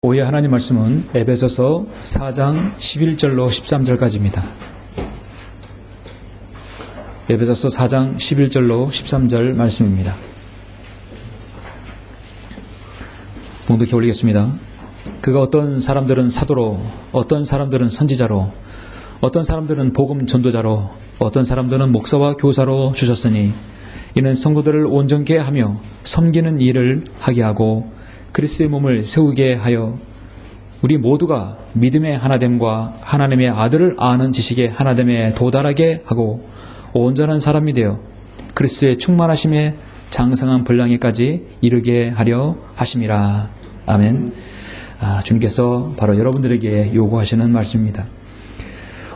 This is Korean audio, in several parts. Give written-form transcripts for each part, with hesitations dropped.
오후에 하나님 말씀은 에베소서 4장 11절로 13절까지입니다. 에베소서 4장 11절로 13절 말씀입니다. 봉독해 올리겠습니다. 그가 어떤 사람들은 사도로, 어떤 사람들은 선지자로, 어떤 사람들은 복음 전도자로, 어떤 사람들은 목사와 교사로 주셨으니 이는 성도들을 온전케 하며 섬기는 일을 하게 하고 그리스도의 몸을 세우게 하여 우리 모두가 믿음의 하나됨과 하나님의 아들을 아는 지식의 하나됨에 도달하게 하고 온전한 사람이 되어 그리스도의 충만하심에 장성한 분량에까지 이르게 하려 하심이라. 아멘. 주님께서 바로 여러분들에게 요구하시는 말씀입니다.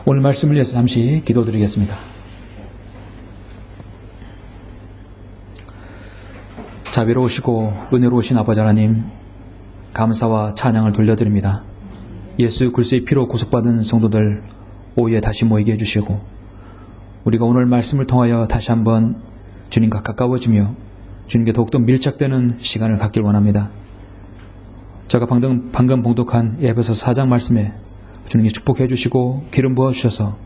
오늘 말씀을 위해서 잠시 기도드리겠습니다. 자비로우시고 은혜로우신 아버지 하나님, 감사와 찬양을 돌려드립니다. 예수 그리스도의 피로 구속받은 성도들 오후에 다시 모이게 해주시고 우리가 오늘 말씀을 통하여 다시 한번 주님과 가까워지며 주님께 더욱더 밀착되는 시간을 갖길 원합니다. 제가 방금 봉독한 에베소서 4장 말씀에 주님께 축복해 주시고 기름 부어주셔서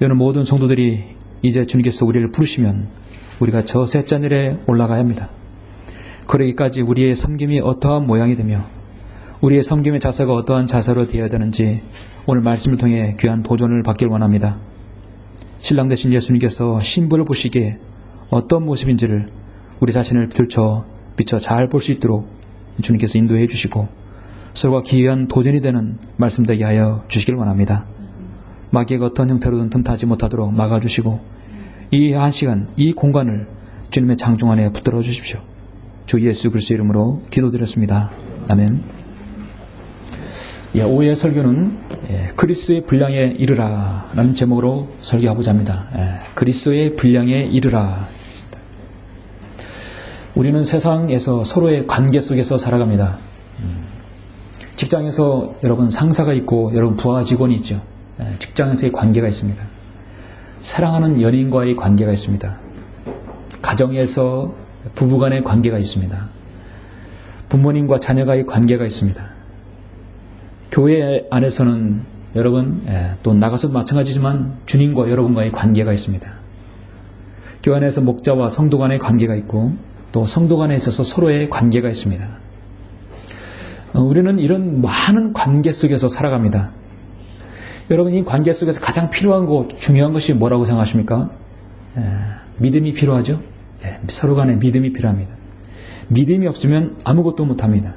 여느 모든 성도들이 이제 주님께서 우리를 부르시면 우리가 저 셋자늘에 올라가야 합니다. 그러기까지 우리의 섬김이 어떠한 모양이 되며 우리의 섬김의 자세가 어떠한 자세로 되어야 되는지 오늘 말씀을 통해 귀한 도전을 받길 원합니다. 신랑 되신 예수님께서 신부를 보시기에 어떤 모습인지를 우리 자신을 비춰 잘 볼 수 있도록 주님께서 인도해 주시고 서로가 기이한 도전이 되는 말씀 되게 하여 주시길 원합니다. 마귀가 어떤 형태로든 틈타지 못하도록 막아주시고 이 한 시간, 이 공간을 주님의 장중 안에 붙들어 주십시오. 주 예수 그리스도 이름으로 기도드렸습니다. 아멘. 오후의 설교는 그리스도의 분량에 이르라 라는 제목으로 설교하고자 합니다. 그리스도의 분량에 이르라. 우리는 세상에서 서로의 관계 속에서 살아갑니다. 직장에서 여러분 상사가 있고 여러분 부하 직원이 있죠. 직장에서의 관계가 있습니다. 사랑하는 연인과의 관계가 있습니다. 가정에서 부부간의 관계가 있습니다. 부모님과 자녀가의 관계가 있습니다. 교회 안에서는 여러분 또 나가서도 마찬가지지만 주님과 여러분과의 관계가 있습니다. 교회 안에서 목자와 성도 간의 관계가 있고 또 성도 간에 있어서 서로의 관계가 있습니다. 우리는 이런 많은 관계 속에서 살아갑니다. 여러분 이 관계 속에서 가장 필요한 것, 중요한 것이 뭐라고 생각하십니까? 믿음이 필요하죠? 서로 간에 믿음이 필요합니다. 믿음이 없으면 아무것도 못합니다.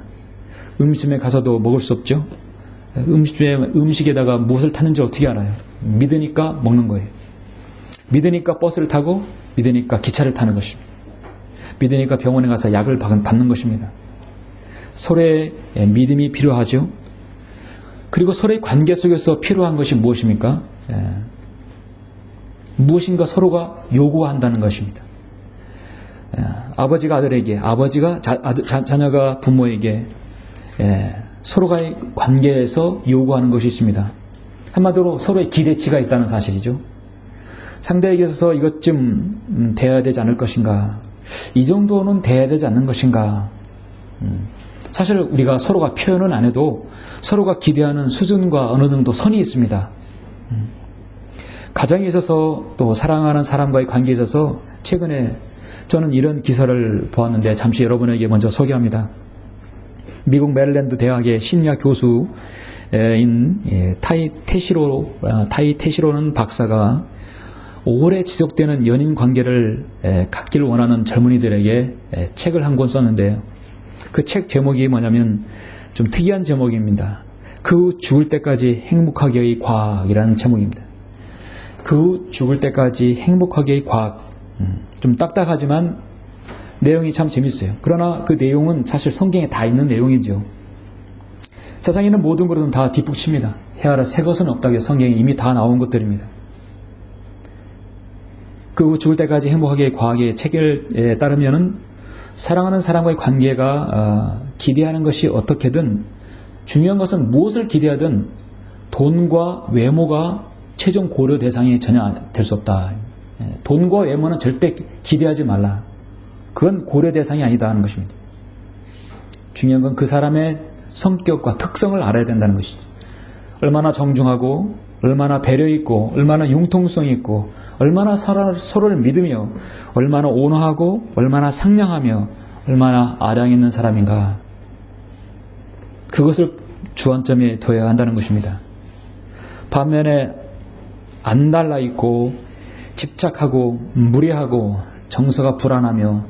음식점에 가서도 먹을 수 없죠? 음식에다가 무엇을 타는지 어떻게 알아요? 믿으니까 먹는 거예요. 믿으니까 버스를 타고 믿으니까 기차를 타는 것입니다. 믿으니까 병원에 가서 약을 받는 것입니다. 서로의 믿음이 필요하죠. 그리고 서로의 관계 속에서 필요한 것이 무엇입니까? 무엇인가 서로가 요구한다는 것입니다. 아버지가 아들에게, 아버지가 자녀가 부모에게 서로가의 관계에서 요구하는 것이 있습니다. 한마디로 서로의 기대치가 있다는 사실이죠. 상대에게 있어서 이것 좀 돼야 되지 않을 것인가, 이 정도는 돼야 되지 않는 것인가. 사실 우리가 서로가 표현은 안 해도 서로가 기대하는 수준과 어느 정도 선이 있습니다. 가정에 있어서 또 사랑하는 사람과의 관계에 있어서 최근에 저는 이런 기사를 보았는데 잠시 여러분에게 먼저 소개합니다. 미국 메릴랜드 대학의 심리학 교수인 타이 테시로는 박사가 오래 지속되는 연인 관계를 갖기를 원하는 젊은이들에게 책을 한 권 썼는데요. 그 책 제목이 뭐냐면 좀 특이한 제목입니다. 그 죽을 때까지 행복하게의 과학이라는 제목입니다. 그 죽을 때까지 행복하게의 과학. 좀 딱딱하지만 내용이 참 재밌어요. 그러나 그 내용은 사실 성경에 다 있는 내용이죠. 세상에 있는 모든 것은 다 뒷북칩니다. 헤아려 새 것은 없다고 성경에 이미 다 나온 것들입니다. 그 죽을 때까지 행복하게의 과학의 책에 따르면은 사랑하는 사람과의 관계가 기대하는 것이 어떻게든 중요한 것은 무엇을 기대하든 돈과 외모가 최종 고려 대상이 전혀 될 수 없다. 돈과 외모는 절대 기대하지 말라. 그건 고려 대상이 아니다 하는 것입니다. 중요한 건 그 사람의 성격과 특성을 알아야 된다는 것이죠. 얼마나 정중하고 얼마나 배려 있고 얼마나 융통성이 있고 얼마나 서로를 믿으며 얼마나 온화하고 얼마나 상냥하며 얼마나 아량 있는 사람인가. 그것을 주안점에 둬야 한다는 것입니다. 반면에 안 달라있고 집착하고 무례하고 정서가 불안하며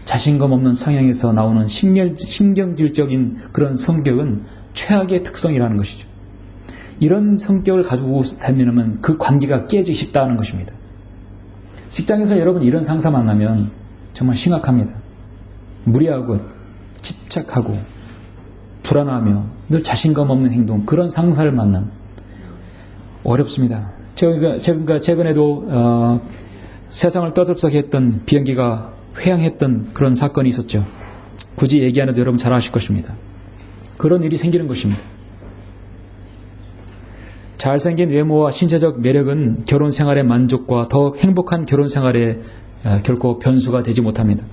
자신감 없는 성향에서 나오는 신경질적인 그런 성격은 최악의 특성이라는 것이죠. 이런 성격을 가지고 다니면 그 관계가 깨지기 쉽다는 것입니다. 직장에서 여러분 이런 상사 만나면 정말 심각합니다. 무례하고 집착하고 불안하며 늘 자신감 없는 행동, 그런 상사를 만나면 어렵습니다. 최근에도 세상을 떠들썩 했던 비행기가 회항했던 그런 사건이 있었죠. 굳이 얘기 안 해도 여러분 잘 아실 것입니다. 그런 일이 생기는 것입니다. 잘생긴 외모와 신체적 매력은 결혼 생활의 만족과 더 행복한 결혼 생활에 결코 변수가 되지 못합니다.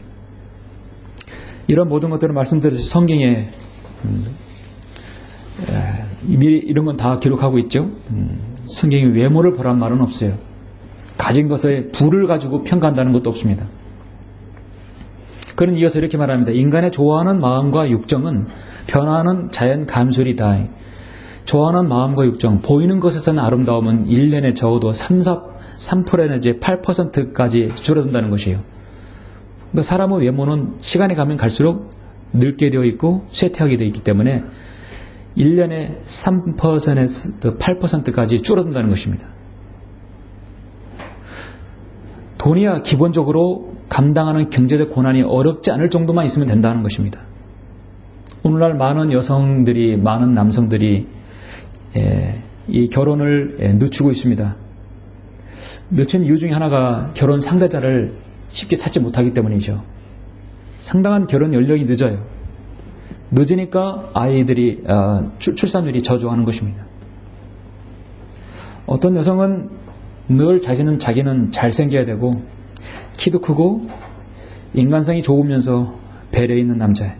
이런 모든 것들을 말씀드렸듯이 성경에 미리 이런 건 다 기록하고 있죠. 성경이 외모를 보란 말은 없어요. 가진 것의 부를 가지고 평가한다는 것도 없습니다. 그는 이어서 이렇게 말합니다. 인간의 좋아하는 마음과 육정은 변화하는 자연 감솔이다. 좋아하는 마음과 육정, 보이는 것에서는 아름다움은 1년에 적어도 3% 내지 8%까지 줄어든다는 것이에요. 그러니까 사람의 외모는 시간이 가면 갈수록 늙게 되어 있고 쇠퇴하게 되어 있기 때문에 1년에 3%에서 8%까지 줄어든다는 것입니다. 돈이야 기본적으로 감당하는 경제적 고난이 어렵지 않을 정도만 있으면 된다는 것입니다. 오늘날 많은 여성들이, 많은 남성들이 이 결혼을 늦추고 있습니다. 늦춘 이유 중에 하나가 결혼 상대자를 쉽게 찾지 못하기 때문이죠. 상당한 결혼 연령이 늦어요. 늦으니까 아이들이 출산율이 저조하는 것입니다. 어떤 여성은 늘 자기는 잘생겨야 되고 키도 크고 인간성이 좋으면서 배려 있는 남자,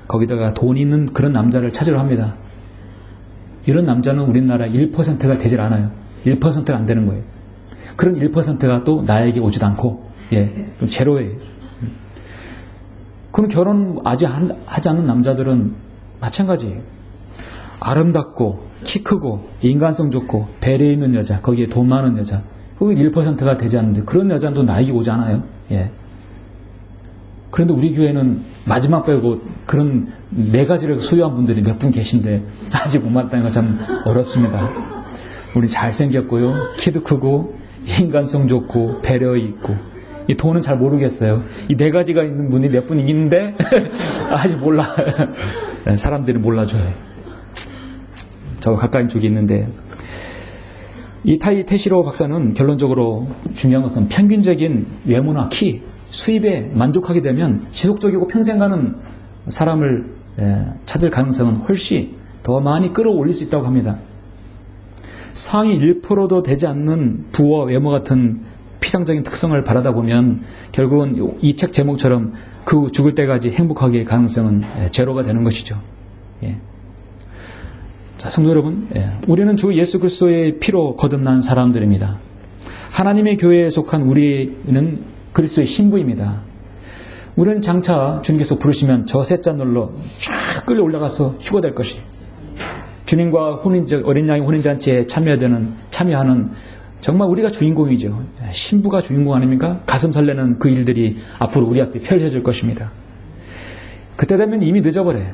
거기다가 돈 있는 그런 남자를 찾으려 합니다. 이런 남자는 우리나라 1%가 되질 않아요. 1%가 안 되는 거예요. 그런 1%가 또 나에게 오지도 않고 좀 제로예요. 그럼 결혼 아직 하지 않는 남자들은 마찬가지예요. 아름답고 키 크고 인간성 좋고 배려 있는 여자, 거기에 돈 많은 여자, 그게 1%가 되지 않는데 그런 여자도 나에게 오지 않아요. 그런데 우리 교회는 마지막 빼고 그런 4가지를 소유한 분들이 몇 분 계신데 아직 못 만났다는 건 참 어렵습니다. 우리 잘생겼고요, 키도 크고 인간성 좋고 배려 있고, 이 돈은 잘 모르겠어요. 이 4가지가 있는 분이 몇 분 있는데 아직 몰라. 사람들이 몰라줘요. 저 가까이 쪽이 있는데, 이 태시로 박사는 결론적으로 중요한 것은 평균적인 외모나 키, 수입에 만족하게 되면 지속적이고 평생 가는 사람을 찾을 가능성은 훨씬 더 많이 끌어올릴 수 있다고 합니다. 상위 1%도 되지 않는 부와 외모 같은 피상적인 특성을 바라다 보면 결국은 이 책 제목처럼 그 죽을 때까지 행복하게 가능성은 제로가 되는 것이죠. 자, 성도 여러분, 우리는 주 예수 그리스도의 피로 거듭난 사람들입니다. 하나님의 교회에 속한 우리는 그리스도의 신부입니다. 우리는 장차 주님께서 부르시면 저 셋잔들로 쫙 끌려 올라가서 휴거될 것이에요. 주님과 어린 양의 혼인잔치에 참여하는 정말 우리가 주인공이죠. 신부가 주인공 아닙니까? 가슴 설레는 그 일들이 앞으로 우리 앞에 펼쳐질 것입니다. 그때 되면 이미 늦어버려요.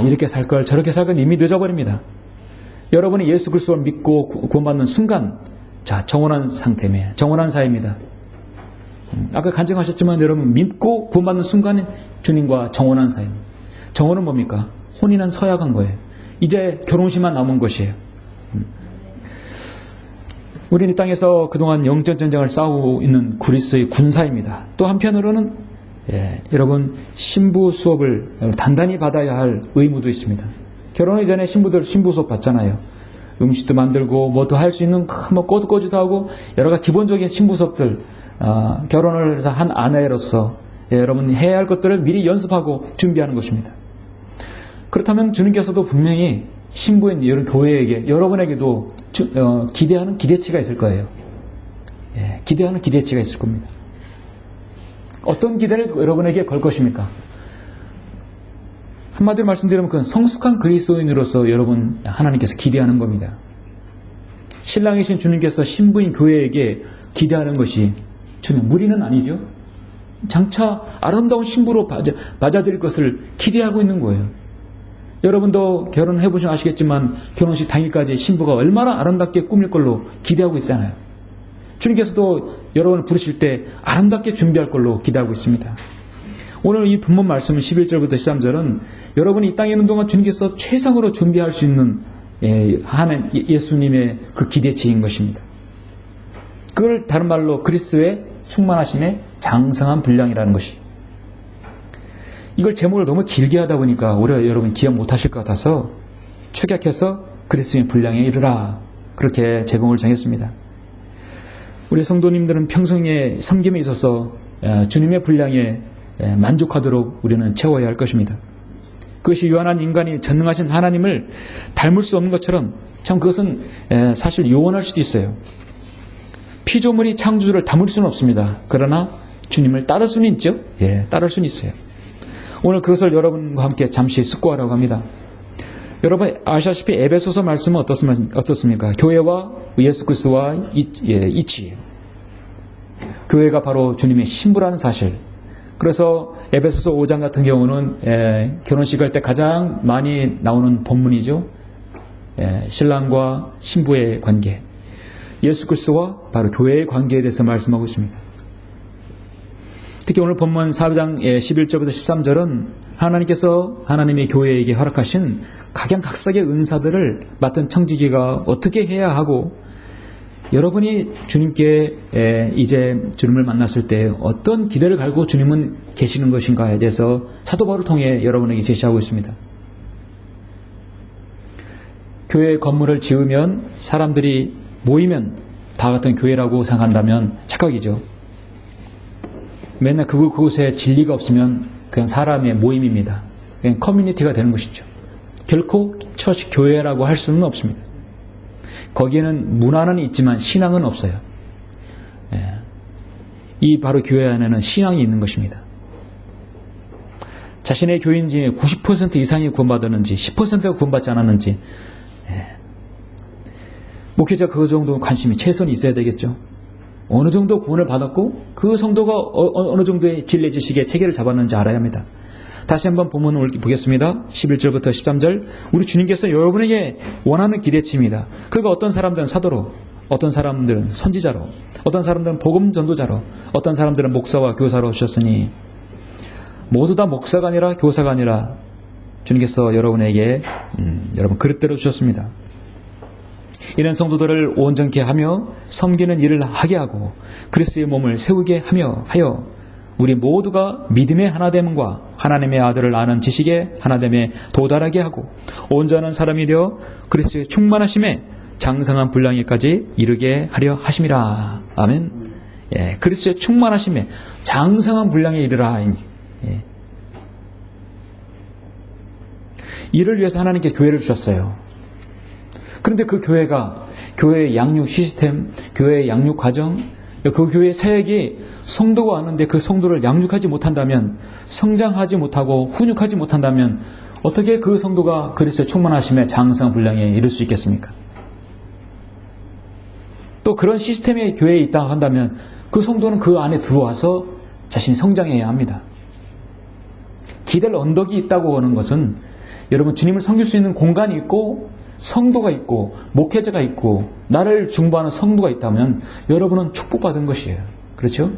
이렇게 살 걸 저렇게 살 건 이미 늦어버립니다. 여러분이 예수 그리스도를 믿고 구원받는 순간, 자, 정원한 상태입니다. 정원한 사이입니다. 아까 간증하셨지만 여러분, 믿고 구원받는 순간에 주님과 정원한 사이입니다. 정원은 뭡니까? 혼인한 서약한 거예요. 이제 결혼식만 남은 것이에요. 우리는 이 땅에서 그동안 영적 전쟁을 싸우고 있는 그리스도의 군사입니다. 또 한편으로는 여러분, 신부 수업을 단단히 받아야 할 의무도 있습니다. 결혼하기 전에 신부들 신부 수업 받잖아요. 음식도 만들고 뭐 더 할 수 있는 꼬드꼬지도 하고 여러 가지 기본적인 신부 수업들, 결혼을 해서 한 아내로서 여러분이 해야 할 것들을 미리 연습하고 준비하는 것입니다. 그렇다면 주님께서도 분명히 신부인 여러 교회에게, 여러분에게도 기대하는 기대치가 있을 거예요. 예, 기대하는 기대치가 있을 겁니다. 어떤 기대를 여러분에게 걸 것입니까? 한마디로 말씀드리면 그건 성숙한 그리스도인으로서 여러분 하나님께서 기대하는 겁니다. 신랑이신 주님께서 신부인 교회에게 기대하는 것이 전혀 무리는 아니죠. 장차 아름다운 신부로 맞아들일 것을 기대하고 있는 거예요. 여러분도 결혼해보시면 아시겠지만 결혼식 당일까지 신부가 얼마나 아름답게 꾸밀 걸로 기대하고 있잖아요. 주님께서도 여러분을 부르실 때 아름답게 준비할 걸로 기대하고 있습니다. 오늘 이 본문 말씀 11절부터 13절은 여러분이 이 땅에 있는 동안 주님께서 최상으로 준비할 수 있는 예수님의 그 기대치인 것입니다. 그걸 다른 말로 그리스도의 충만하심의 장성한 분량이라는 것이. 이걸 제목을 너무 길게 하다 보니까 오히려 여러분 기억 못하실 것 같아서 축약해서 그리스도의 분량에 이르라, 그렇게 제목을 정했습니다. 우리 성도님들은 평생의 섬김에 있어서 주님의 분량에 만족하도록 우리는 채워야 할 것입니다. 그것이 유한한 인간이 전능하신 하나님을 닮을 수 없는 것처럼 참 그것은 사실 요원할 수도 있어요. 피조물이 창조주를 담을 수는 없습니다. 그러나 주님을 따를 수는 있죠. 예, 따를 수는 있어요. 오늘 그것을 여러분과 함께 잠시 숙고하려고 합니다. 여러분 아시다시피 에베소서 말씀은 어떻습니까? 교회와 예수 그리스도와 이치예요. 교회가 바로 주님의 신부라는 사실. 그래서 에베소서 5장 같은 경우는 결혼식 할 때 가장 많이 나오는 본문이죠. 신랑과 신부의 관계. 예수 그리스도와 바로 교회의 관계에 대해서 말씀하고 있습니다. 특히 오늘 본문 4장 11절부터 13절은 하나님께서 하나님의 교회에게 허락하신 각양각색의 은사들을 맡은 청지기가 어떻게 해야 하고, 여러분이 주님께 이제 주님을 만났을 때 어떤 기대를 갈고 주님은 계시는 것인가에 대해서 사도 바울을 통해 여러분에게 제시하고 있습니다. 교회 건물을 지으면 사람들이 모이면 다 같은 교회라고 생각한다면 착각이죠. 맨날 그곳에 진리가 없으면 그냥 사람의 모임입니다. 그냥 커뮤니티가 되는 것이죠. 결코 처치 교회라고 할 수는 없습니다. 거기에는 문화는 있지만 신앙은 없어요. 이 바로 교회 안에는 신앙이 있는 것입니다. 자신의 교인 중에 90% 이상이 구원받았는지 10%가 구원받지 않았는지, 목회자 그 정도 관심이 최소한 있어야 되겠죠. 어느 정도 구원을 받았고 그 성도가 어느 정도의 진리 지식에 체계를 잡았는지 알아야 합니다. 다시 한번 본문을 보겠습니다. 11절부터 13절. 우리 주님께서 여러분에게 원하는 기대치입니다. 그가 어떤 사람들은 사도로, 어떤 사람들은 선지자로, 어떤 사람들은 복음 전도자로, 어떤 사람들은 목사와 교사로 주셨으니, 모두 다 목사가 아니라 교사가 아니라 주님께서 여러분에게 여러분 그릇대로 주셨습니다. 이런 성도들을 온전케 하며 섬기는 일을 하게 하고 그리스도의 몸을 세우게 하여 우리 모두가 믿음의 하나됨과 하나님의 아들을 아는 지식에 하나됨에 도달하게 하고 온전한 사람이 되어 그리스도의 충만하심에 장성한 분량에까지 이르게 하려 하심이라. 아멘. 예, 그리스도의 충만하심에 장성한 분량에 이르라. 예. 이를 위해서 하나님께 교회를 주셨어요. 그런데 그 교회가 교회의 양육 시스템, 교회의 양육 과정, 그 교회의 사역이 성도가 왔는데 그 성도를 양육하지 못한다면, 성장하지 못하고 훈육하지 못한다면 어떻게 그 성도가 그리스도의 충만하심의 장성한 분량에 이를 수 있겠습니까? 또 그런 시스템이 교회에 있다 한다면 그 성도는 그 안에 들어와서 자신이 성장해야 합니다. 기댈 언덕이 있다고 하는 것은 여러분 주님을 섬길 수 있는 공간이 있고 성도가 있고 목회자가 있고 나를 중보하는 성도가 있다면 여러분은 축복받은 것이에요. 그렇죠?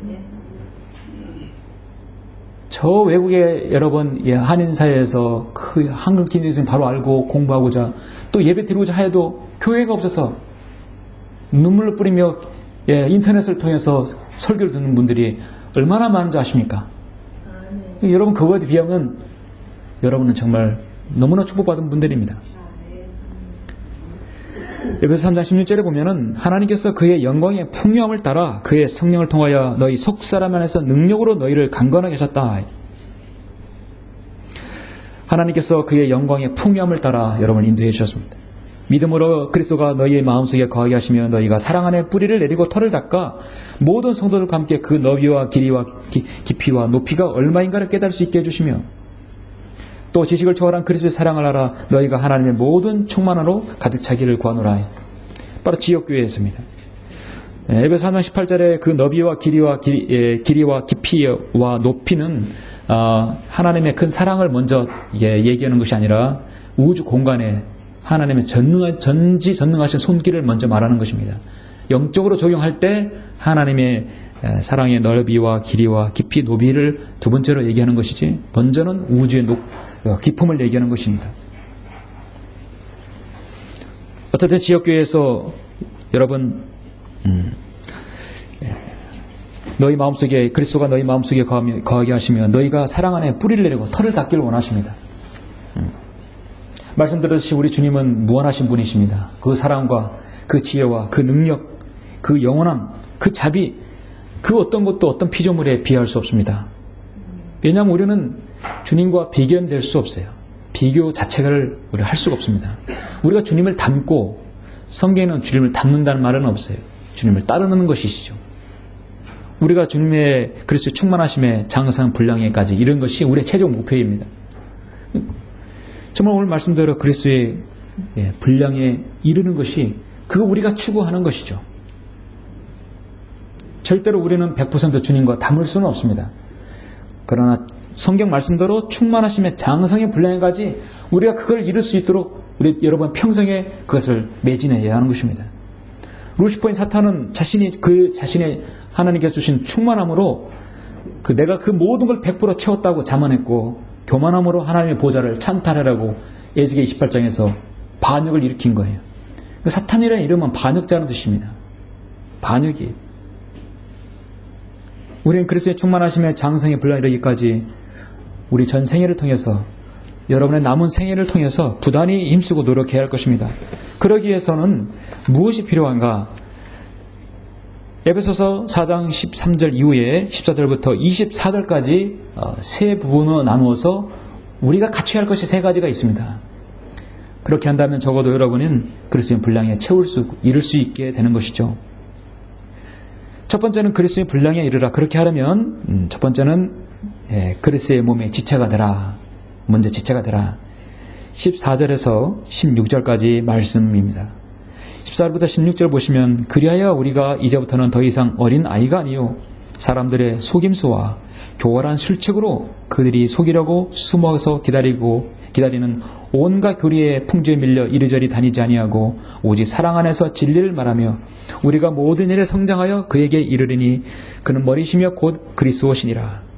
저 외국에 여러분 한인사회에서 그 한글 기능을 바로 알고 공부하고자 또 예배 드리고자 해도 교회가 없어서 눈물을 뿌리며 인터넷을 통해서 설교를 듣는 분들이 얼마나 많은지 아십니까? 여러분 그거에 비하면 여러분은 정말 너무나 축복받은 분들입니다. 에베소 3장 16절에 보면은 하나님께서 그의 영광의 풍요함을 따라 그의 성령을 통하여 너희 속사람 안에서 능력으로 너희를 강건하게 하셨다. 하나님께서 그의 영광의 풍요함을 따라 여러분을 인도해 주셨습니다. 믿음으로 그리스도가 너희의 마음속에 거하게 하시며 너희가 사랑 안에 뿌리를 내리고 털을 닦아 모든 성도들과 함께 그 너비와 길이와 깊이와 높이가 얼마인가를 깨달을 수 있게 해주시며 또 지식을 초월한 그리스도의 사랑을 알아 너희가 하나님의 모든 충만함으로 가득 차기를 구하노라. 바로 지역교회에서입니다. 에베소 3장 18절에 그 너비와 길이와 깊이와 높이는 하나님의 큰 사랑을 먼저 얘기하는 것이 아니라 우주 공간에 하나님의 전지전능하신 손길을 먼저 말하는 것입니다. 영적으로 적용할 때 하나님의 사랑의 넓이와 길이와 깊이 높이를 두 번째로 얘기하는 것이지 먼저는 우주의 깊음을 얘기하는 것입니다. 어쨌든 지역교회에서 여러분 너희 마음속에 그리스도가 너희 마음속에 거하게 하시며 너희가 사랑 안에 뿌리를 내리고 털을 닦기를 원하십니다. 말씀드렸듯이 우리 주님은 무한하신 분이십니다. 그 사랑과 그 지혜와 그 능력, 그 영원함, 그 자비, 그 어떤 것도 어떤 피조물에 비할 수 없습니다. 왜냐하면 우리는 주님과 비교될 수 없어요. 비교 자체를 우리가 할 수가 없습니다. 우리가 주님을 닮고 성경에는 주님을 닮는다는 말은 없어요. 주님을 따르는 것이시죠. 우리가 주님의 그리스도의 충만하심에 장성 분량에까지 이런 것이 우리의 최종 목표입니다. 정말 오늘 말씀대로 그리스도의 분량에 이르는 것이 그거 우리가 추구하는 것이죠. 절대로 우리는 100% 주님과 닮을 수는 없습니다. 그러나 성경 말씀대로 충만하심의 장성의 분량에까지 우리가 그걸 이룰 수 있도록 우리 여러분 평생에 그것을 매진해야 하는 것입니다. 루시퍼인 사탄은 자신의 하나님께서 주신 충만함으로 내가 그 모든 걸 100% 채웠다고 자만했고 교만함으로 하나님의 보좌를 찬탈하라고 에스겔 28장에서 반역을 일으킨 거예요. 사탄이라는 이름은 반역자라는 뜻입니다. 반역이. 우리는 그리스도의 충만하심의 장성의 분량에 이르기까지 우리 전 생애를 통해서 여러분의 남은 생애를 통해서 부단히 힘쓰고 노력해야 할 것입니다. 그러기 위해서는 무엇이 필요한가? 에베소서 4장 13절 이후에 14절부터 24절까지 세 부분으로 나누어서 우리가 갖춰야 할 것이 세 가지가 있습니다. 그렇게 한다면 적어도 여러분은 그리스도의 분량에 이룰 수 있게 되는 것이죠. 첫 번째는 그리스도의 분량에 이르라. 그렇게 하려면 첫 번째는 그리스도의 몸에 지체가 되라. 먼저 지체가 되라. 14절에서 16절까지 말씀입니다. 14절부터 16절 보시면 그리하여 우리가 이제부터는 더 이상 어린 아이가 아니요 사람들의 속임수와 교활한 술책으로 그들이 속이려고 숨어서 기다리는 온갖 교리의 풍조에 밀려 이리저리 다니지 아니하고 오직 사랑 안에서 진리를 말하며 우리가 모든 일에 성장하여 그에게 이르리니 그는 머리시며 곧 그리스도시니라.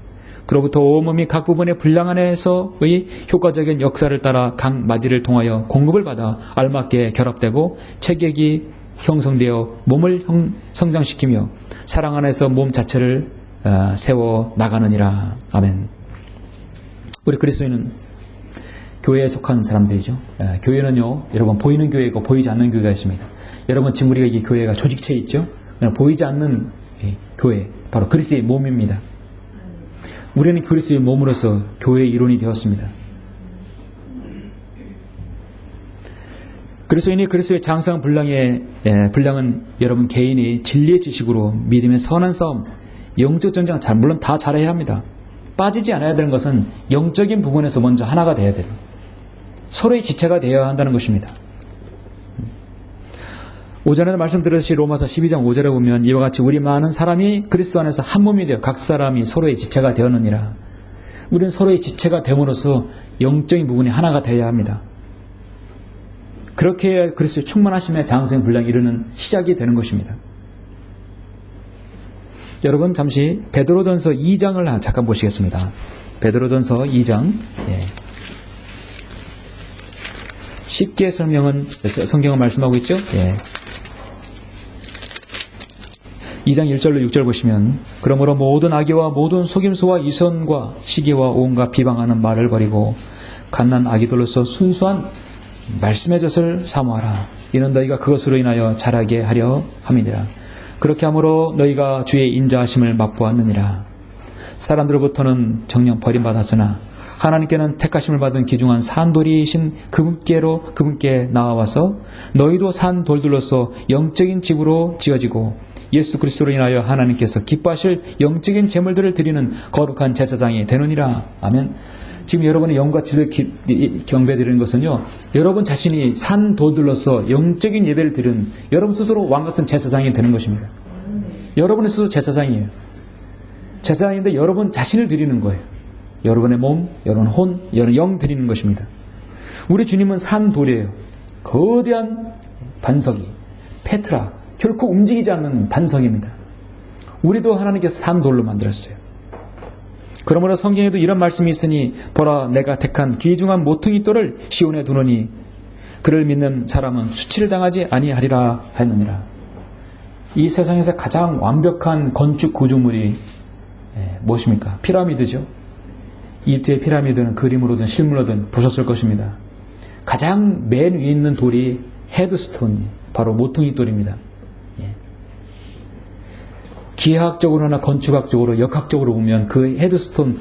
그로부터 온 몸이 각 부분의 분량 안에서의 효과적인 역사를 따라 각 마디를 통하여 공급을 받아 알맞게 결합되고 체격이 형성되어 몸을 성장시키며 사랑 안에서 몸 자체를 세워 나가느니라. 아멘. 우리 그리스도인은 교회에 속한 사람들이죠. 교회는요, 여러분 보이는 교회가 보이지 않는 교회가 있습니다. 여러분 지금 우리가 이 교회가 조직체에 있죠. 보이지 않는 교회, 바로 그리스도의 몸입니다. 우리는 그리스도의 몸으로서 교회의 일원이 되었습니다. 그리스도인이 그리스도의 장성한 분량은 여러분 개인이 진리의 지식으로 믿음의 선한 싸움, 영적 전쟁 물론 다 잘해야 합니다. 빠지지 않아야 되는 것은 영적인 부분에서 먼저 하나가 되어야 돼요. 서로의 지체가 되어야 한다는 것입니다. 오전에도 말씀드렸듯이 로마서 12장 5절에 보면 이와 같이 우리 많은 사람이 그리스도 안에서 한 몸이 되어 각 사람이 서로의 지체가 되었느니라. 우리는 서로의 지체가 됨으로써 영적인 부분이 하나가 되어야 합니다. 그렇게 해야 그리스도의 충만하심의 장성의 분량이 이르는 시작이 되는 것입니다. 여러분 잠시 베드로전서 2장을 잠깐 보시겠습니다. 베드로전서 2장. 쉽게 성경은 말씀하고 있죠. 2장 1절로 6절 보시면 그러므로 모든 악의와 모든 속임수와 이선과 시기와 온갖 비방하는 말을 버리고 갓난 아기들로서 순수한 말씀의 젖을 사모하라. 이는 너희가 그것으로 인하여 자라게 하려 함이니라. 그렇게 함으로 너희가 주의 인자하심을 맛보았느니라. 사람들로부터는 정녕 버림받았으나 하나님께는 택하심을 받은 귀중한 산돌이신 그분께 나와서 너희도 산돌들로서 영적인 집으로 지어지고 예수 그리스도로 인하여 하나님께서 기뻐하실 영적인 제물들을 드리는 거룩한 제사장이 되느니라. 아멘. 지금 여러분의 영과 질을 경배드리는 것은요, 여러분 자신이 산돌들로서 영적인 예배를 드리는 여러분 스스로 왕같은 제사장이 되는 것입니다. 여러분의 스스로 제사장이에요. 제사장인데 여러분 자신을 드리는 거예요. 여러분의 몸, 여러분 혼, 여러분 영 드리는 것입니다. 우리 주님은 산돌이에요. 거대한 반석이, 페트라, 결코 움직이지 않는 반석입니다. 우리도 하나님께서 산돌로 만들었어요. 그러므로 성경에도 이런 말씀이 있으니 보라 내가 택한 귀중한 모퉁이 돌을 시온에 두노니 그를 믿는 사람은 수치를 당하지 아니하리라 했느니라. 이 세상에서 가장 완벽한 건축 구조물이 무엇입니까? 피라미드죠. 이집트의 피라미드는 그림으로든 실물로든 보셨을 것입니다. 가장 맨 위에 있는 돌이 헤드스톤이 바로 모퉁이 돌입니다. 기하학적으로나 건축학적으로 역학적으로 보면 그 헤드스톤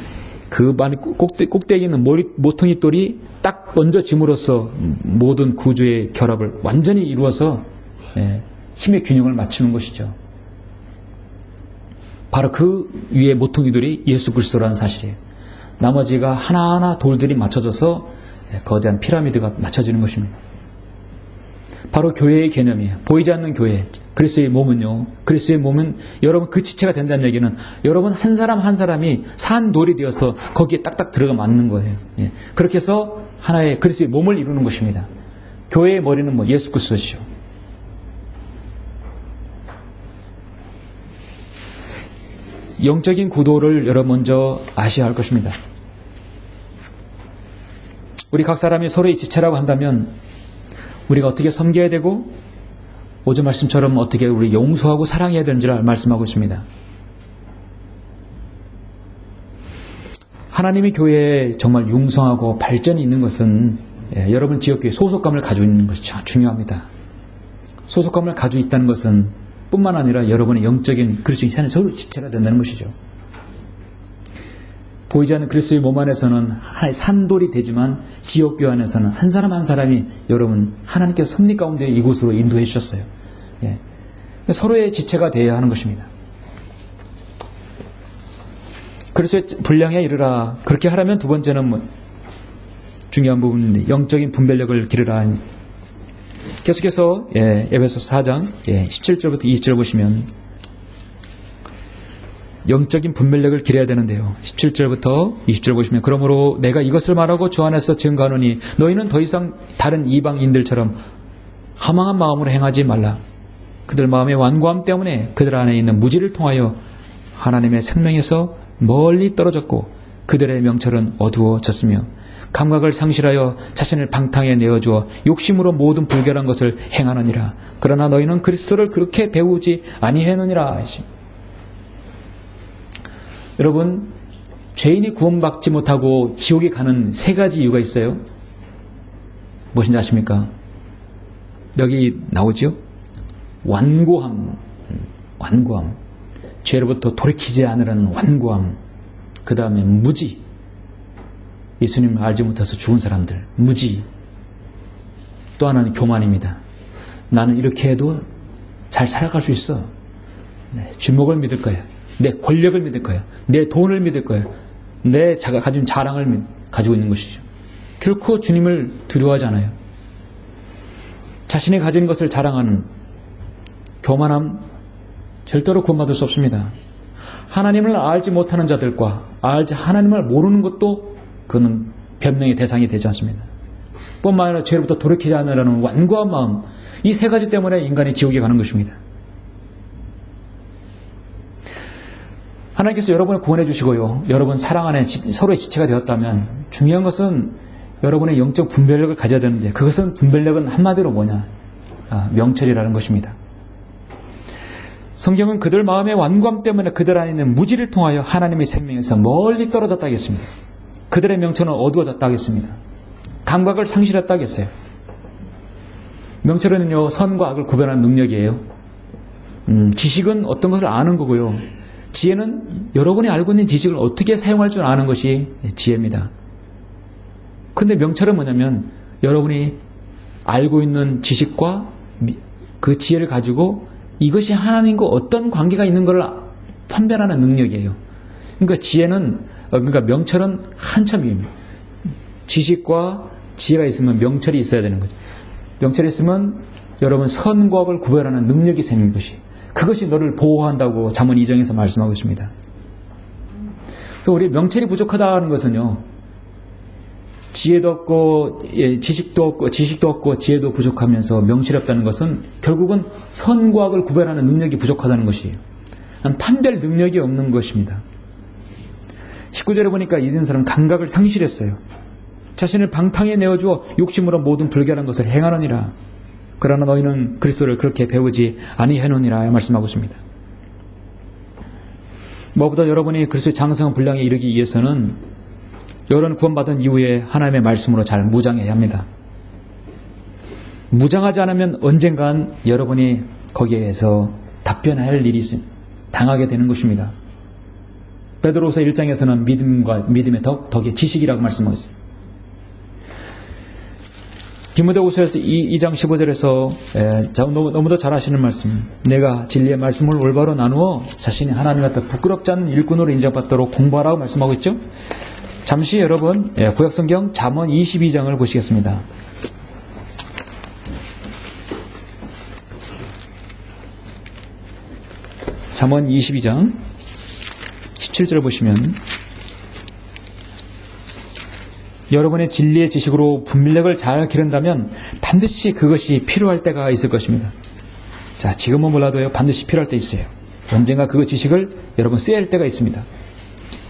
그 꼭대기에 있는 모퉁이 돌이 딱 얹어짐으로써 모든 구조의 결합을 완전히 이루어서 힘의 균형을 맞추는 것이죠. 바로 그 위에 모퉁이 돌이 예수 그리스도라는 사실이에요. 나머지가 하나하나 돌들이 맞춰져서 거대한 피라미드가 맞춰지는 것입니다. 바로 교회의 개념이에요. 보이지 않는 교회. 그리스도의 몸은요. 그리스도의 몸은 여러분 그 지체가 된다는 얘기는 여러분 한 사람 한 사람이 산돌이 되어서 거기에 딱딱 들어가 맞는 거예요. 그렇게 해서 하나의 그리스도의 몸을 이루는 것입니다. 교회의 머리는 예수 그리스도시죠. 영적인 구도를 여러분 먼저 아셔야 할 것입니다. 우리 각 사람이 서로의 지체라고 한다면 우리가 어떻게 섬겨야 되고 오전 말씀처럼 어떻게 우리 용서하고 사랑해야 되는지를 말씀하고 있습니다. 하나님의 교회에 정말 융성하고 발전이 있는 것은 여러분 지역교회 소속감을 가지고 있는 것이 중요합니다. 소속감을 가지고 있다는 것은 뿐만 아니라 여러분의 영적인 그리스도인이 서로 지체가 된다는 것이죠. 보이지 않는 그리스도의 몸 안에서는 하나의 산돌이 되지만 지역교회 안에서는 한 사람 한 사람이 여러분 하나님께서 섭리 가운데 이곳으로 인도해 주셨어요. 서로의 지체가 되어야 하는 것입니다. 그리스도의 분량에 이르라. 그렇게 하려면 두 번째는 중요한 부분인데 영적인 분별력을 기르라. 계속해서 에베소서 4장 17절부터 20절 보시면 영적인 분별력을 기려야 되는데요. 17절부터 20절 보시면 그러므로 내가 이것을 말하고 주 안에서 증거하노니 너희는 더 이상 다른 이방인들처럼 허망한 마음으로 행하지 말라. 그들 마음의 완고함 때문에 그들 안에 있는 무지를 통하여 하나님의 생명에서 멀리 떨어졌고 그들의 명철은 어두워졌으며 감각을 상실하여 자신을 방탕에 내어주어 욕심으로 모든 불결한 것을 행하느니라. 그러나 너희는 그리스도를 그렇게 배우지 아니하느니라. 여러분, 죄인이 구원받지 못하고 지옥에 가는 세 가지 이유가 있어요. 무엇인지 아십니까? 여기 나오죠? 완고함. 죄로부터 돌이키지 않으라는 완고함. 그 다음에 무지. 예수님을 알지 못해서 죽은 사람들. 무지. 또 하나는 교만입니다. 나는 이렇게 해도 잘 살아갈 수 있어. 주목을 믿을 거야. 내 권력을 믿을 거야. 내 돈을 믿을 거야. 내 가진 자랑을 가지고 있는 것이죠. 결코 주님을 두려워하지 않아요. 자신이 가진 것을 자랑하는 교만함 절대로 구원받을 수 없습니다. 하나님을 알지 못하는 자들과 하나님을 모르는 것도 그는 변명의 대상이 되지 않습니다. 뿐만 아니라 죄로부터 돌이키지 않으라는 완고한 마음, 이 세 가지 때문에 인간이 지옥에 가는 것입니다. 하나님께서 여러분을 구원해 주시고요. 여러분 사랑 안에 서로의 지체가 되었다면 중요한 것은 여러분의 영적 분별력을 가져야 되는데 그것은 분별력은 한마디로 뭐냐? 명철이라는 것입니다. 성경은 그들 마음의 완고함 때문에 그들 안에 있는 무지를 통하여 하나님의 생명에서 멀리 떨어졌다 하겠습니다. 그들의 명철은 어두워졌다 하겠습니다. 감각을 상실했다 하겠어요. 명철은요, 선과 악을 구별하는 능력이에요. 지식은 어떤 것을 아는 거고요. 지혜는 여러분이 알고 있는 지식을 어떻게 사용할 줄 아는 것이 지혜입니다. 근데 명철은 뭐냐면 여러분이 알고 있는 지식과 그 지혜를 가지고 이것이 하나님과 어떤 관계가 있는 걸 판별하는 능력이에요. 그러니까 그러니까 명철은 한참입니다. 지식과 지혜가 있으면 명철이 있어야 되는 거죠. 명철이 있으면 여러분 선과 악을 구별하는 능력이 생긴 것이, 그것이 너를 보호한다고 잠언 2장에서 말씀하고 있습니다. 그래서 우리 명철이 부족하다는 것은요, 지혜도 없고 지식도 없고 지혜도 부족하면서 명철이 없다는 것은 결국은 선과 악을 구별하는 능력이 부족하다는 것이에요. 판별 능력이 없는 것입니다. 19절에 보니까 이런 사람은 감각을 상실했어요. 자신을 방탕에 내어주어 욕심으로 모든 불결한 것을 행하느니라. 그러나 너희는 그리스도를 그렇게 배우지 아니하노니라 말씀하고 있습니다. 무엇보다 여러분이 그리스도의 장성한 분량에 이르기 위해서는 여러분 구원받은 이후에 하나님의 말씀으로 잘 무장해야 합니다. 무장하지 않으면 언젠간 여러분이 거기에서 답변할 일이 당하게 되는 것입니다. 베드로후서 1장에서는 믿음의 덕의 지식이라고 말씀하고 있습니다. 디모데후서에서 2장 15절에서 너무도 잘 아시는 말씀, 내가 진리의 말씀을 올바로 나누어 자신이 하나님 앞에 부끄럽지 않은 일꾼으로 인정받도록 공부하라고 말씀하고 있죠. 잠시 여러분 구약성경 잠언 22장을 보시겠습니다. 잠언 22장 17절 보시면 여러분의 진리의 지식으로 분별력을 잘 기른다면 반드시 그것이 필요할 때가 있을 것입니다. 자, 지금은 몰라도요, 반드시 필요할 때 있어요. 언젠가 그 지식을 여러분 써야 할 때가 있습니다.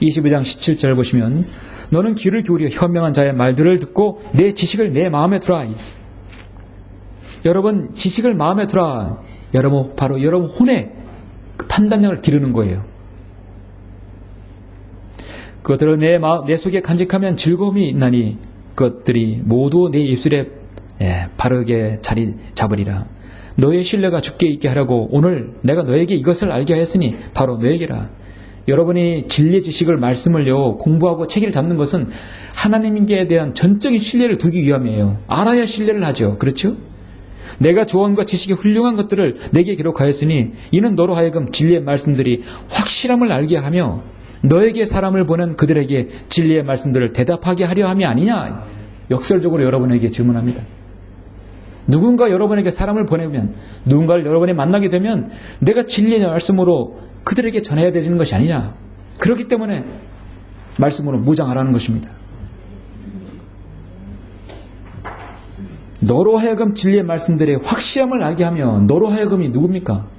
22장 17절 보시면 너는 귀를 기울여 현명한 자의 말들을 듣고 내 지식을 내 마음에 두라. 여러분 지식을 마음에 두라. 여러분 바로 여러분 혼의 판단력을 기르는 거예요. 그것들을 내 속에 간직하면 즐거움이 있나니 그것들이 모두 내 입술에 바르게 자리 잡으리라. 너의 신뢰가 주께 있게 하려고 오늘 내가 너에게 이것을 알게 하였으니 바로 너에게라. 여러분이 진리의 지식을 말씀을요 공부하고 체계를 잡는 것은 하나님께 대한 전적인 신뢰를 두기 위함이에요. 알아야 신뢰를 하죠. 그렇죠? 내가 조언과 지식의 훌륭한 것들을 내게 기록하였으니 이는 너로 하여금 진리의 말씀들이 확실함을 알게 하며 너에게 사람을 보낸 그들에게 진리의 말씀들을 대답하게 하려 함이 아니냐. 역설적으로 여러분에게 질문합니다. 누군가 여러분에게 사람을 보내면, 누군가를 여러분이 만나게 되면 내가 진리의 말씀으로 그들에게 전해야 되는 것이 아니냐. 그렇기 때문에 말씀으로 무장하라는 것입니다. 너로 하여금 진리의 말씀들의 확실함을 알게 하며, 너로 하여금이 누굽니까?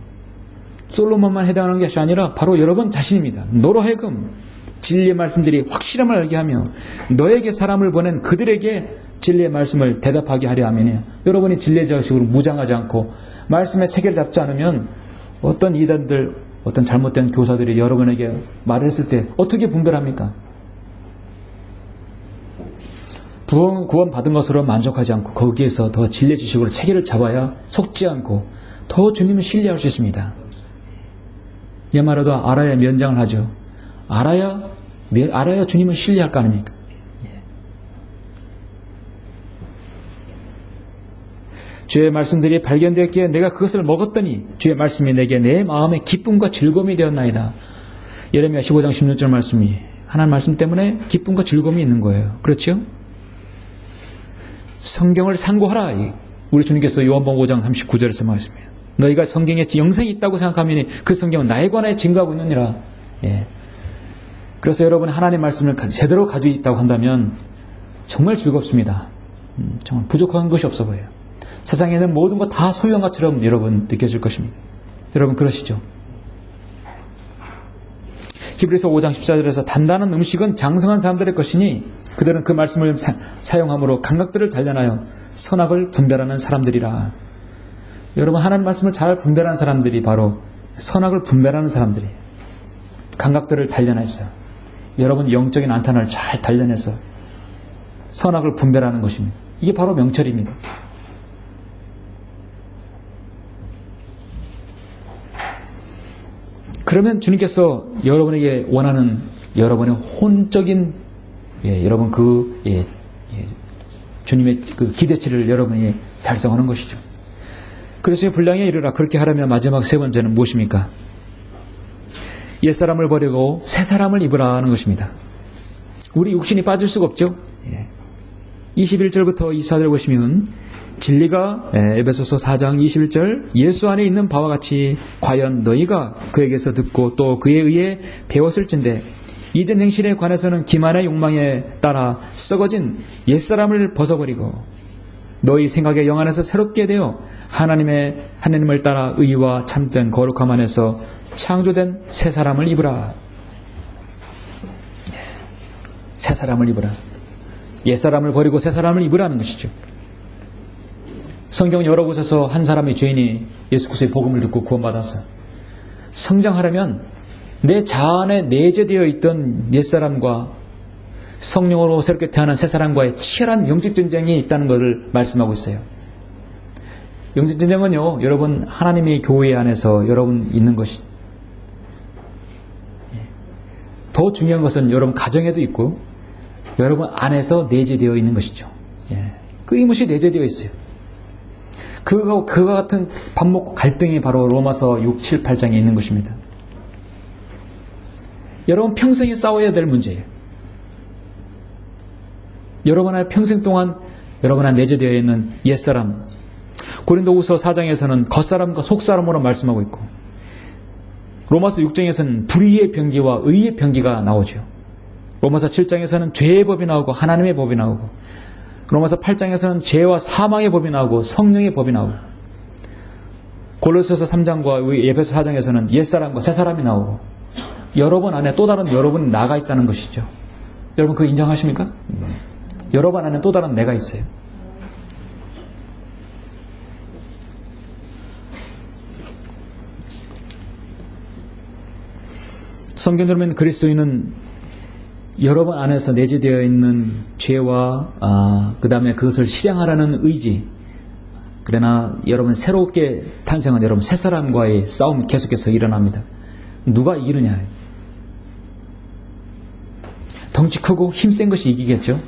솔로몬만 해당하는 것이 아니라 바로 여러분 자신입니다. 너로 하여금 진리의 말씀들이 확실함을 알게 하며 너에게 사람을 보낸 그들에게 진리의 말씀을 대답하게 하려 하면, 여러분이 진리의 지식으로 무장하지 않고 말씀의 체계를 잡지 않으면 어떤 이단들, 어떤 잘못된 교사들이 여러분에게 말을 했을 때 어떻게 분별합니까? 구원 받은 것으로 만족하지 않고 거기에서 더 진리의 지식으로 체계를 잡아야 속지 않고 더 주님을 신뢰할 수 있습니다. 이 말로도 알아야 면장을 하죠. 알아야 주님을 신뢰할 거 아닙니까? 주의 말씀들이 발견되었기에 내가 그것을 먹었더니 주의 말씀이 내게 내 마음의 기쁨과 즐거움이 되었나이다. 예레미야 15장 16절 말씀이 하나님 말씀 때문에 기쁨과 즐거움이 있는 거예요. 그렇죠? 성경을 상고하라. 우리 주님께서 요한복음 5장 39절에서 말씀해요. 너희가 성경에 영생이 있다고 생각하면 그 성경은 나에 관하여 증거하고 있느니라. 그래서 여러분 하나님의 말씀을 제대로 가지고 있다고 한다면 정말 즐겁습니다. 정말 부족한 것이 없어 보여요. 세상에는 모든 것 다 소유한 것처럼 여러분 느껴질 것입니다. 여러분 그러시죠? 히브리서 5장 14절에서 단단한 음식은 장성한 사람들의 것이니 그들은 그 말씀을 사용함으로 감각들을 단련하여 선악을 분별하는 사람들이라. 여러분 하나님 말씀을 잘 분별하는 사람들이 바로 선악을 분별하는 사람들이에요. 감각들을 단련해서 여러분 영적인 안탄을 잘 단련해서 선악을 분별하는 것입니다. 이게 바로 명철입니다. 그러면 주님께서 여러분에게 원하는 여러분의 혼적인 여러분 주님의 그 기대치를 여러분이 달성하는 것이죠. 그래서 분량에 이르라. 그렇게 하려면 마지막 세 번째는 무엇입니까? 옛사람을 버리고 새사람을 입으라 하는 것입니다. 우리 육신이 빠질 수가 없죠. 21절부터 24절 보시면 진리가 에베소서 4장 21절 예수 안에 있는 바와 같이 과연 너희가 그에게서 듣고 또 그에 의해 배웠을진데 이전 행실에 관해서는 기만의 욕망에 따라 썩어진 옛사람을 벗어버리고 너희 생각의 영 안에서 새롭게 되어 하나님을 따라 의와 참된 거룩함 안에서 창조된 새 사람을 입으라. 새 사람을 입으라. 옛 사람을 버리고 새 사람을 입으라는 것이죠. 성경 여러 곳에서 한 사람의 죄인이 예수 그리스도의 복음을 듣고 구원받았어요. 성장하려면 내 자안에 내재되어 있던 옛 사람과 성령으로 새롭게 태어난 새 사람과의 치열한 영적 전쟁이 있다는 것을 말씀하고 있어요. 영적 전쟁은요, 여러분 하나님의 교회 안에서 여러분 있는 것이 더 중요한 것은 여러분 가정에도 있고 여러분 안에서 내재되어 있는 것이죠. 끊임없이 내재되어 있어요. 그와 같은 밥 먹고 갈등이 바로 로마서 6, 7, 8장에 있는 것입니다. 여러분 평생에 싸워야 될 문제예요. 여러분 안에 평생 동안 여러분 안에 내재되어 있는 옛사람, 고린도후서 4장에서는 겉사람과 속사람으로 말씀하고 있고 로마서 6장에서는 불의의 병기와 의의 병기가 나오죠. 로마서 7장에서는 죄의 법이 나오고 하나님의 법이 나오고 로마서 8장에서는 죄와 사망의 법이 나오고 성령의 법이 나오고 골로새서 3장과 에베소 4장에서는 옛사람과 새사람이 나오고 여러분 안에 또 다른 여러분이 나가 있다는 것이죠. 여러분 그거 인정하십니까? 여러분 안에 또 다른 내가 있어요. 성경에 보면 그리스도인은 여러분 안에서 내재되어 있는 죄와 그 다음에 그것을 실행하라는 의지, 그러나 여러분 새롭게 탄생한 여러분 새 사람과의 싸움이 계속해서 일어납니다. 누가 이기느냐? 덩치 크고 힘센 것이 이기겠죠.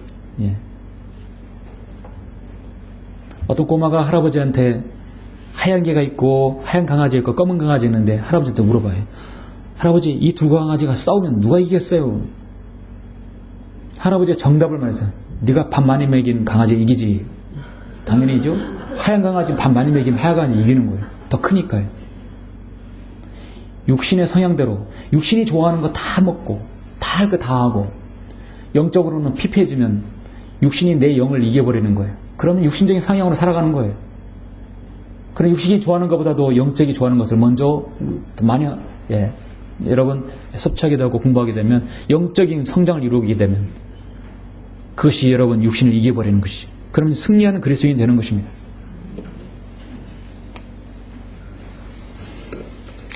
어떤 꼬마가 할아버지한테 하얀 개가 있고 하얀 강아지 있고 검은 강아지 있는데 할아버지한테 물어봐요. 할아버지, 이 두 강아지가 싸우면 누가 이기겠어요? 할아버지가 정답을 말해서 네가 밥 많이 먹인 강아지 이기지. 당연히죠. 하얀 강아지 밥 많이 먹이면 하얀 이기는 거예요. 더 크니까요. 육신의 성향대로 육신이 좋아하는 거 다 먹고 다 할 거 다 하고 영적으로는 피폐해지면 육신이 내 영을 이겨버리는 거예요. 그러면 육신적인 성향으로 살아가는 거예요. 그럼 육신이 좋아하는 것보다도 영적이 좋아하는 것을 먼저 많이 여러분 섭취하게 되고 공부하게 되면 영적인 성장을 이루게 되면 그것이 여러분 육신을 이겨버리는 것이, 그러면 승리하는 그리스도인이 되는 것입니다.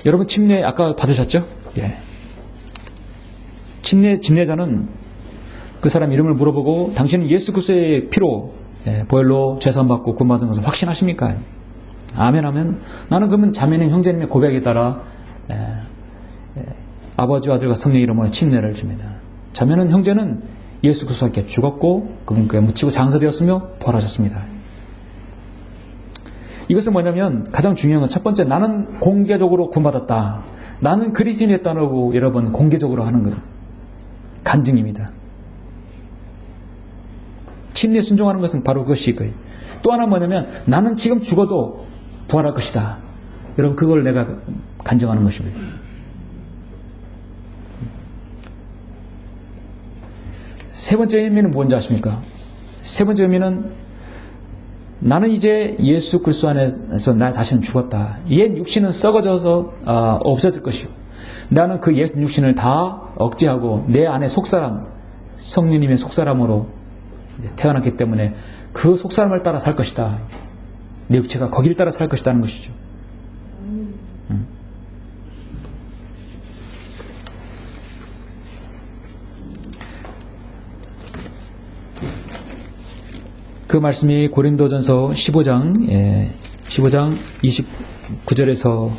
여러분 침례 아까 받으셨죠? 침례자는 그 사람 이름을 물어보고 당신은 예수 그리스도의 피로 보혈로 죄사함받고 구원받은 것을 확신하십니까? 아멘 하면 나는 그러면 자매님 형제님의 고백에 따라 아버지와 아들과 성령 이름으로 침례를 줍니다. 자매는 형제는 예수 그리스도께 죽었고 그분께 묻히고 장사되었으며 부활하셨습니다. 이것은 뭐냐면 가장 중요한 건 첫 번째, 나는 공개적으로 구원받았다. 나는 그리스도인이 됐다고 여러분 공개적으로 하는 거예요. 간증입니다. 침례에 순종하는 것은 바로 그것이 거예요. 또 하나 뭐냐면 나는 지금 죽어도 부활할 것이다. 여러분 그걸 내가 간증하는 것입니다. 세 번째 의미는 뭔지 아십니까? 세 번째 의미는 나는 이제 예수 그리스도 안에서 나 자신은 죽었다. 옛 육신은 썩어져서 없어질 것이고 나는 그 옛 육신을 다 억제하고 내 안에 속사람, 성령님의 속사람으로 태어났기 때문에 그 속사람을 따라 살 것이다. 내 육체가 거기를 따라 살 것이라는 것이죠. 그 말씀이 고린도전서 15장 29절에서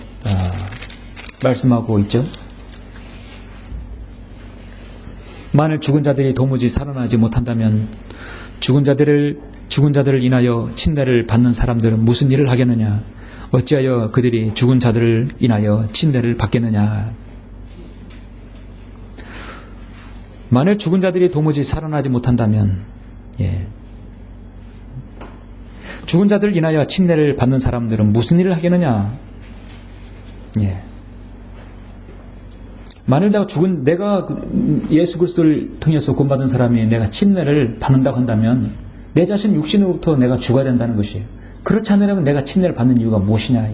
말씀하고 있죠. 만일 죽은 자들이 도무지 살아나지 못한다면 죽은 자들을 죽은 자들을 인하여 침례를 받는 사람들은 무슨 일을 하겠느냐? 어찌하여 그들이 죽은 자들을 인하여 침례를 받겠느냐? 만일 죽은 자들이 도무지 살아나지 못한다면, 죽은 자들을 인하여 침례를 받는 사람들은 무슨 일을 하겠느냐? 만일 내가 예수 그리스도를 통해서 구원받은 사람이 내가 침례를 받는다고 한다면 내 자신 육신으로부터 내가 죽어야 된다는 것이에요. 그렇지 않으려면 내가 침례를 받는 이유가 무엇이냐?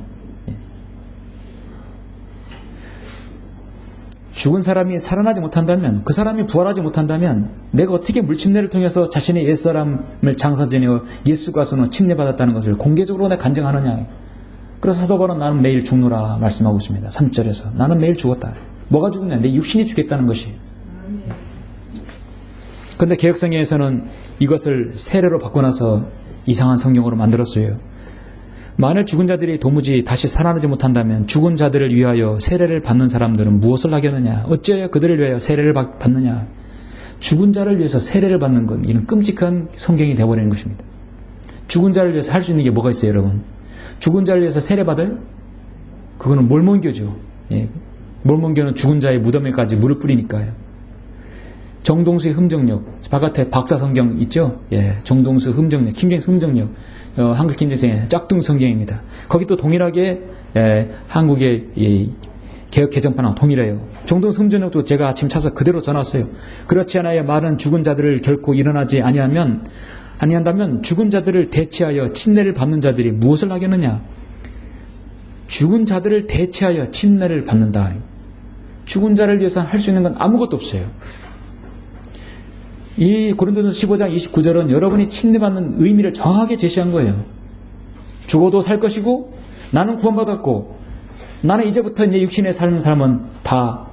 죽은 사람이 살아나지 못한다면, 그 사람이 부활하지 못한다면 내가 어떻게 물침례를 통해서 자신의 옛사람을 장사지내어 예수가서는 침례받았다는 것을 공개적으로 내가 간증하느냐? 그래서 사도 바울은 나는 매일 죽노라 말씀하고 있습니다. 3절에서 나는 매일 죽었다. 뭐가 죽느냐? 내 육신이 죽겠다는 것이. 그런데 개혁성경에서는 이것을 세례로 바꿔놔서 이상한 성경으로 만들었어요. 만일 죽은 자들이 도무지 다시 살아나지 못한다면 죽은 자들을 위하여 세례를 받는 사람들은 무엇을 하겠느냐? 어찌하여 그들을 위하여 세례를 받느냐? 죽은 자를 위해서 세례를 받는 건 이런 끔찍한 성경이 되어버리는 것입니다. 죽은 자를 위해서 할 수 있는 게 뭐가 있어요, 여러분? 죽은 자를 위해서 세례 받아요? 그거는 몰몬교죠. 몰몬교는 죽은 자의 무덤에까지 물을 뿌리니까요. 정동수의 흠정력, 바깥에 박사성경 있죠? 정동수 흠정력, 킴제임스 흠정력, 한글 킴제임스의 짝퉁 성경입니다. 거기 또 동일하게 한국의 개혁 개정판하고 동일해요. 정동수 흠정력도 제가 아침 차서 그대로 전했어요. 그렇지 않아야 많은 죽은 자들을 결코 일어나지 아니한다면 죽은 자들을 대체하여 침례를 받는 자들이 무엇을 하겠느냐? 죽은 자들을 대체하여 침례를 받는다. 죽은 자를 위해서 할 수 있는 건 아무것도 없어요. 이 고린도전서 15장 29절은 여러분이 침례받는 의미를 정확하게 제시한 거예요. 죽어도 살 것이고 나는 구원받았고 나는 이제부터 내 육신에 사는 삶은 다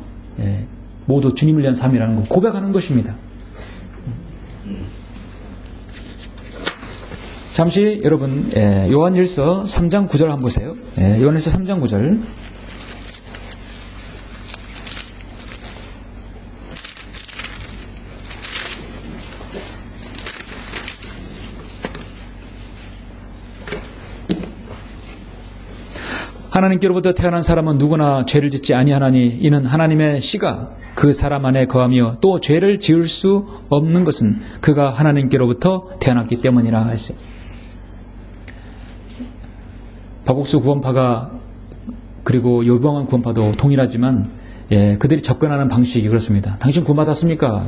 모두 주님을 위한 삶이라는 거 고백하는 것입니다. 잠시 여러분 요한일서 3장 9절 한번 보세요. 요한일서 3장 9절. 하나님께로부터 태어난 사람은 누구나 죄를 짓지 아니하나니 이는 하나님의 씨가 그 사람 안에 거하며 또 죄를 지을 수 없는 것은 그가 하나님께로부터 태어났기 때문이라 했어요. 박옥수 구원파가 그리고 요병원 구원파도 동일하지만 그들이 접근하는 방식이 그렇습니다. 당신 구원받았습니까?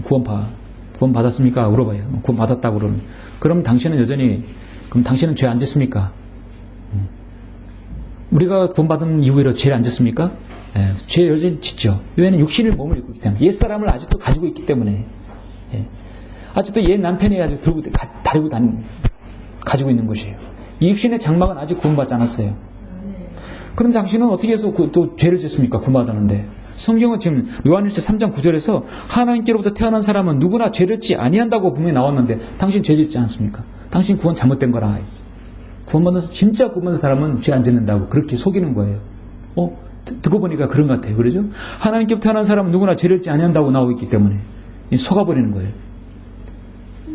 구원 받았습니까? 물어봐요. 구원 받았다고 그러면 그럼 당신은 여전히 그럼 당신은 죄 안 짓습니까? 우리가 구원받은 이후에 죄를 안 짓습니까? 죄 여전히 짓죠. 왜냐하면 육신을 몸을 입고 있기 때문에 옛사람을 아직도 가지고 있기 때문에 아직도 옛 남편이 아직 가지고 있는 것이에요. 이 육신의 장막은 아직 구원받지 않았어요. 그런데 당신은 어떻게 해서 또 죄를 짓습니까? 구원받았는데 성경은 지금 요한일서 3장 9절에서 하나님께로부터 태어난 사람은 누구나 죄를 짓지 아니한다고 분명히 나왔는데 당신 죄 짓지 않습니까? 당신 구원 잘못된 거라. 진짜 구원받은 사람은 죄 안 짓는다고 그렇게 속이는 거예요. 듣고 보니까 그런 것 같아요. 그러죠? 하나님께부터 태어난 사람은 누구나 죄를 짓지 아니한다고 나오고 있기 때문에 속아버리는 거예요.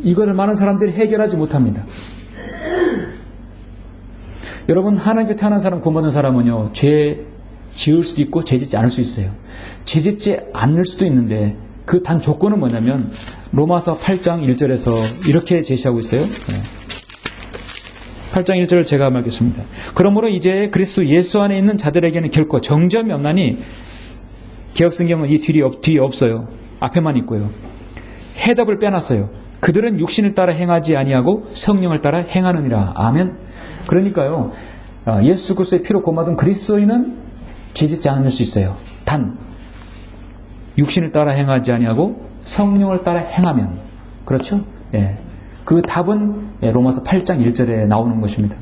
이거를 많은 사람들이 해결하지 못합니다. 여러분, 하나님께 태어난 사람, 구원받은 사람은요, 죄 지을 수도 있고 죄 짓지 않을 수 있어요. 죄 짓지 않을 수도 있는데 그 단 조건은 뭐냐면 로마서 8장 1절에서 이렇게 제시하고 있어요. 8장 1절을 제가 말하겠습니다. 그러므로 이제 그리스도 예수 안에 있는 자들에게는 결코 정죄함이 없나니 개혁성경은 이 뒤에 없어요. 앞에만 있고요. 해답을 빼놨어요. 그들은 육신을 따라 행하지 아니하고 성령을 따라 행하느니라. 아멘. 그러니까요. 예수 그리스도의 피로 구원받은 그리스도인은 죄짓지 않을 수 있어요. 단 육신을 따라 행하지 아니하고 성령을 따라 행하면 그렇죠? 그 답은 로마서 8장 1절에 나오는 것입니다.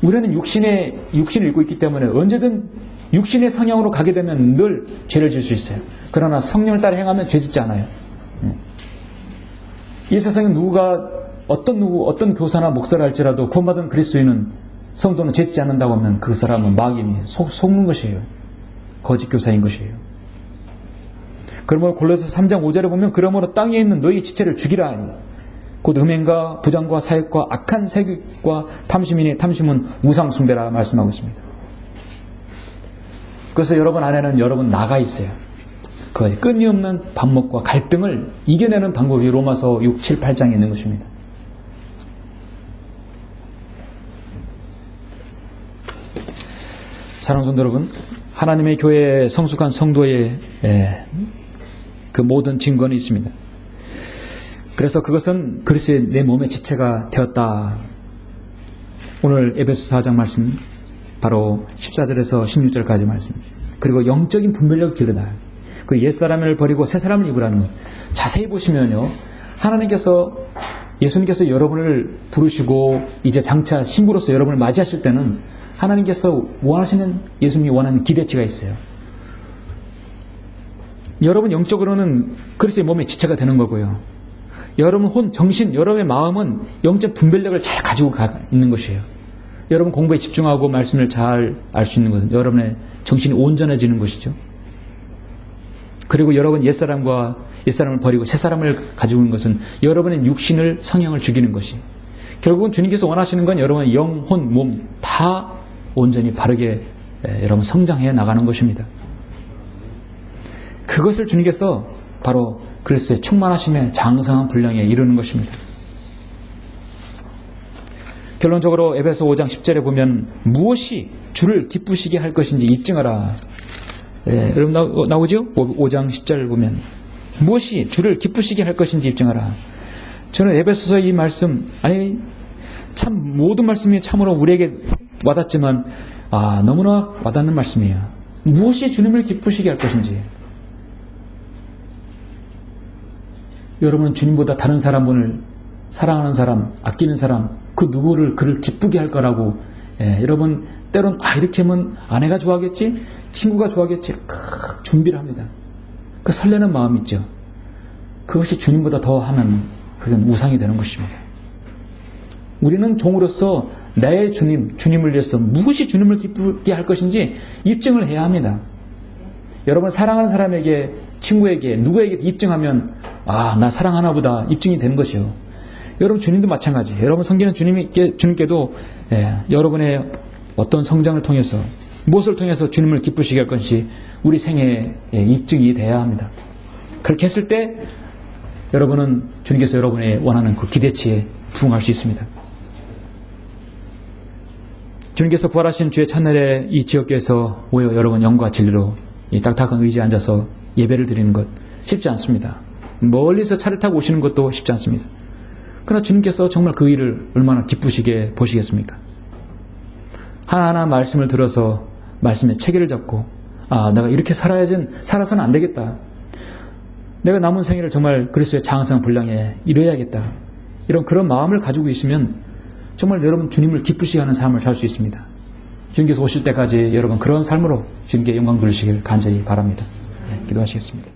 우리는 육신을 입고 있기 때문에 언제든 육신의 성향으로 가게 되면 늘 죄를 질 수 있어요. 그러나 성령을 따라 행하면 죄 짓지 않아요. 이 세상에 어떤 교사나 목사를 할지라도 구원받은 그리스도인은 성도는 죄 짓지 않는다고 하면 그 사람은 마귀미 속는 것이에요. 거짓 교사인 것이에요. 그러므로 골로새 3장 5절에 보면 그러므로 땅에 있는 너희 지체를 죽이라. 곧 음행과 부정과 사익과 악한 세력과 탐심이니 탐심은 우상 숭배라 말씀하고 있습니다. 그래서 여러분 안에는 여러분 나가 있어요. 그 끊임없는 반목과 갈등을 이겨내는 방법이 로마서 6, 7, 8장에 있는 것입니다. 사랑하는 성도 여러분, 하나님의 교회에 성숙한 성도의 그 모든 증거는 있습니다. 그래서 그것은 그리스도의 내 몸의 지체가 되었다. 오늘 에베소 4장 말씀, 바로 14절에서 16절까지 말씀. 그리고 영적인 분별력을 기르다. 그리고 옛사람을 버리고 새사람을 입으라는 것. 자세히 보시면요, 예수님께서 여러분을 부르시고 이제 장차 신부로서 여러분을 맞이하실 때는 하나님께서 원하시는, 예수님이 원하는 기대치가 있어요. 여러분 영적으로는 그리스도의 몸의 지체가 되는 거고요. 여러분 혼, 정신, 여러분의 마음은 영적 분별력을 잘 가지고 있는 것이에요. 여러분 공부에 집중하고 말씀을 잘 알 수 있는 것은 여러분의 정신이 온전해지는 것이죠. 그리고 여러분 옛사람을 버리고 새사람을 가지고 있는 것은 여러분의 육신을, 성향을 죽이는 것이, 결국은 주님께서 원하시는 건 여러분의 영, 혼, 몸 다 온전히 바르게 여러분 성장해 나가는 것입니다. 그것을 주님께서 바로 그리스도의 충만하심의 장성한 분량에 이르는 것입니다. 결론적으로 에베소 5장 10절에 보면 무엇이 주를 기쁘시게 할 것인지 입증하라. 여러분 나오죠? 5장 10절 보면 무엇이 주를 기쁘시게 할 것인지 입증하라. 저는 에베소서 이 말씀, 참 모든 말씀이 참으로 우리에게 와닿지만 너무나 와닿는 말씀이에요. 무엇이 주님을 기쁘시게 할 것인지. 여러분 주님보다 다른 사람을 사랑하는 사람, 아끼는 사람, 그 누구를 그를 기쁘게 할 거라고, 여러분 때론 이렇게 하면 아내가 좋아하겠지, 친구가 좋아하겠지, 준비를 합니다. 그 설레는 마음 있죠. 그것이 주님보다 더 하면 그건 우상이 되는 것입니다. 우리는 종으로서 내 주님을 위해서 무엇이 주님을 기쁘게 할 것인지 입증을 해야 합니다. 여러분 사랑하는 사람에게, 친구에게, 누구에게 입증하면 나 사랑하나 보다 입증이 되는 것이요. 여러분 주님도 마찬가지. 여러분 섬기는 주님께도 여러분의 어떤 성장을 통해서, 무엇을 통해서 주님을 기쁘시게 할 것이 우리 생애에 입증이 돼야 합니다. 그렇게 했을 때 여러분은 주님께서 여러분의 원하는 그 기대치에 부응할 수 있습니다. 주님께서 부활하신 주의 첫날에 이 지역교회에서 모여 여러분 영과 진리로 이 딱딱한 의지에 앉아서 예배를 드리는 것 쉽지 않습니다. 멀리서 차를 타고 오시는 것도 쉽지 않습니다. 그러나 주님께서 정말 그 일을 얼마나 기쁘시게 보시겠습니까? 하나하나 말씀을 들어서 말씀의 체계를 잡고 내가 이렇게 살아서는 안 되겠다. 내가 남은 생애를 정말 그리스도의 장성한 분량에 이뤄야겠다. 이런 그런 마음을 가지고 있으면 정말 여러분 주님을 기쁘시게 하는 삶을 살 수 있습니다. 주님께서 오실 때까지 여러분 그런 삶으로 주님께 영광 돌리시길 간절히 바랍니다. 기도하시겠습니다.